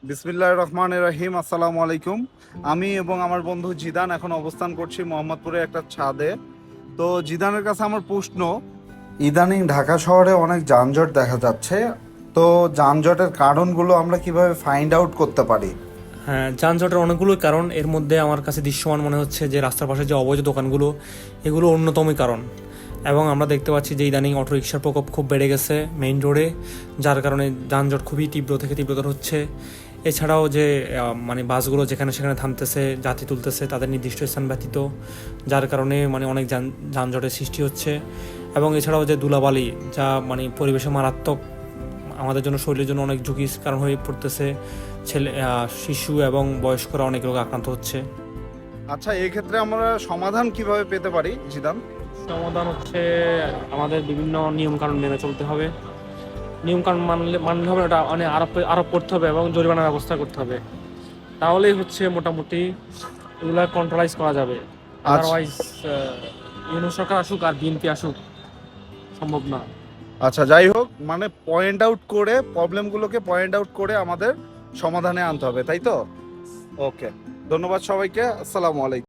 বিসমিল্লাহির রহমানির রহিম। আসসালামু আলাইকুম। আমি এবং আমার বন্ধু জিদান এখন অবস্থান করছি মোহাম্মদপুরে একটা ছাদে। তো জিদানের কাছে আমার প্রশ্ন, ইদানিং ঢাকা শহরে অনেক যানজট দেখা যাচ্ছে, তো যানজটের কারণগুলো আমরা কিভাবে ফাইন্ড আউট করতে পারি? হ্যাঁ, যানজটের অনেকগুলো কারণ। এর মধ্যে আমার কাছে দৃশ্যমান মনে হচ্ছে যে রাস্তার পাশে যে অবৈধ দোকানগুলো, এগুলো অন্যতমই কারণ। এবং আমরা দেখতে পাচ্ছি যে ইদানিং অটোরিকশার প্রকোপ খুব বেড়ে গেছে মেইন রোডে, যার কারণে যানজট খুবই তীব্র থেকে তীব্রতর হচ্ছে। এছাড়াও যে মানে বাসগুলো যেখানে সেখানে থামতেছে, যাত্রী তুলতেছে তাদের নির্দিষ্ট স্থান ব্যতীত, যার কারণে মানে অনেক যানজটের সৃষ্টি হচ্ছে। এবং এছাড়াও যে ধুলাবালি, যা মানে পরিবেশে মারাত্মক, আমাদের জন্য শরীরের জন্য অনেক ঝুঁকির কারণ হয়ে পড়তেছে। শিশু এবং বয়স্করা অনেক রোগে আক্রান্ত হচ্ছে। আচ্ছা, এই ক্ষেত্রে আমরা সমাধান কিভাবে পেতে পারি জিদান? সমাধান হচ্ছে আমাদের বিভিন্ন নিয়মকানুন মেনে চলতে হবে। নিয়মকানুন মানলে হবে না, ওটা মানে আরোপ করতে হবে এবং জরিমানার ব্যবস্থা করতে হবে। তাহলেই হচ্ছে মোটামুটি এগুলা কন্ট্রোলাইজ করা যাবে। আচ্ছা আদারওয়াইজ ইউনিয়ন সরকার আসুক আর বিএনপি আসুক, সম্ভব না। আচ্ছা, যাই হোক, মানে পয়েন্ট আউট করে, প্রবলেমগুলোকে পয়েন্ট আউট করে আমাদের সমাধানে আনতে হবে, তাই তো? ওকে, ধন্যবাদ সবাইকে। আসসালামু আলাইকুম।